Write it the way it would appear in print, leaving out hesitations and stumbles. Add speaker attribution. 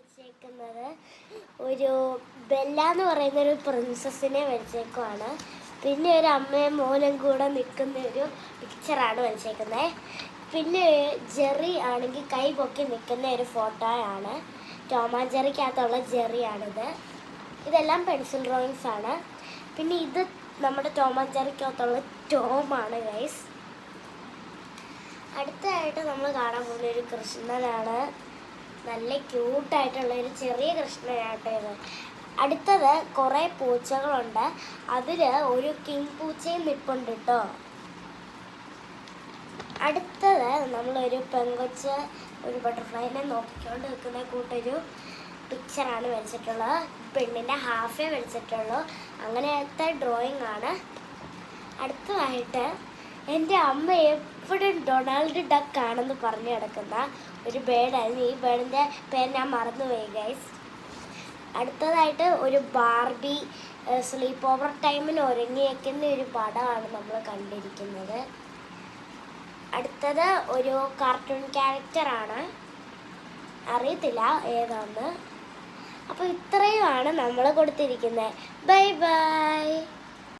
Speaker 1: വരച്ചേക്കുന്നത് ഒരു ബെല്ല എന്ന് പറയുന്ന ഒരു പ്രിൻസസിനെ വരച്ചേക്കുവാണ്. പിന്നെ ഒരു അമ്മയും മോനും കൂടെ നിൽക്കുന്ന ഒരു പിക്ചറാണ് വരച്ചേക്കുന്നത്. പിന്നെ ജെറി ആണെങ്കിൽ കൈ പൊക്കി നിൽക്കുന്ന ഒരു ഫോട്ടോയാണ്. ടോം ആൻഡ് ജെറിക്കകത്തുള്ള ജെറിയാണിത്. ഇതെല്ലാം പെൻസിൽ ഡ്രോയിങ്സ് ആണ്. പിന്നെ ഇത് നമ്മുടെ ടോം ആൻഡ് ജെറിക്കകത്തുള്ള ടോമാണ് ഗൈസ്. അടുത്തതായിട്ട് നമ്മൾ കാണാൻ പോകുന്ന ഒരു കൃഷ്ണനാണ്. നല്ല ക്യൂട്ടായിട്ടുള്ളൊരു ചെറിയ കൃഷ്ണനാട്ടോ ഇത്. അടുത്തത് കുറേ പൂച്ചകളുണ്ട്. അതിൽ ഒരു കിങ് പൂച്ചയും നിൽപ്പുണ്ട് കേട്ടോ. അടുത്തത് നമ്മളൊരു പെങ്കൊച്ച് ഒരു ബട്ടർഫ്ലൈനെ നോക്കിക്കൊണ്ട് നിൽക്കുന്ന കൂട്ടൊരു പിക്ചറാണ് വരച്ചിട്ടുള്ളത്. പെണ്ണിൻ്റെ ഹാഫേ വരച്ചിട്ടുള്ളൂ. അങ്ങനത്തെ ഡ്രോയിങ് ആണ്. അടുത്തതായിട്ട് എൻ്റെ അമ്മ എപ്പോഴും ഡൊണാൾഡ് ഡക്ക് ആണെന്ന് പറഞ്ഞു കിടക്കുന്ന ഒരു ബേർഡായിരുന്നു. ഈ ബേർഡിൻ്റെ പേര് ഞാൻ മറന്നുപോയി ഗൈസ്. അടുത്തതായിട്ട് ഒരു ബാർബി സ്ലീപ്പ് ഓവർ ടൈമിന് ഒരുങ്ങിയേക്കുന്ന ഒരു പടമാണ് നമ്മൾ കണ്ടിരിക്കുന്നത്. അടുത്തത് ഒരു കാർട്ടൂൺ ക്യാരക്ടറാണ്, അറിയത്തില്ല ഏതാന്ന്. അപ്പോൾ ഇത്രയുമാണ് നമ്മൾ കൊടുത്തിരിക്കുന്നത്. Bye bye.